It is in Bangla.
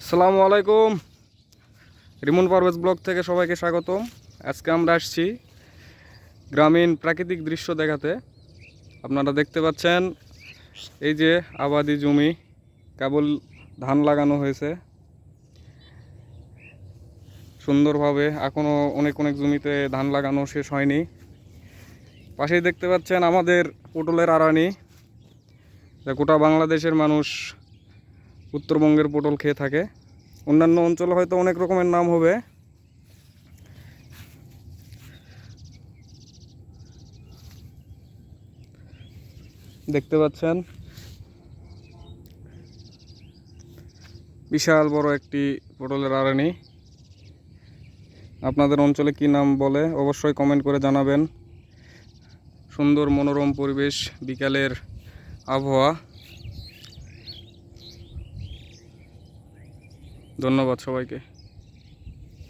আসসালামু আলাইকুম। রিমন পারভেজ ব্লগ থেকে সবাইকে স্বাগতম। আজকে আমরা আসছি গ্রামীণ প্রাকৃতিক দৃশ্য দেখাতে। আপনারা দেখতে পাচ্ছেন এই যে আবাদি জমি, কেবল ধান লাগানো হয়েছে সুন্দরভাবে। এখনও অনেক অনেক জমিতে ধান লাগানো শেষ হয়নি। পাশেই দেখতে পাচ্ছেন আমাদের পটলের আড়ানি, যা গোটা বাংলাদেশের মানুষ উত্তরবঙ্গের পটল খেয়ে থাকে। অন্যান্য অঞ্চলে হয়তো অনেক রকমের নাম হবে। দেখতে পাচ্ছেন বিশাল বড় একটি পটলের আড়ানি। আপনাদের অঞ্চলে কি নাম বলে অবশ্যই কমেন্ট করে জানাবেন। সুন্দর মনোরম পরিবেশ, বিকালের আবহাওয়া। ধন্যবাদ সবাইকে।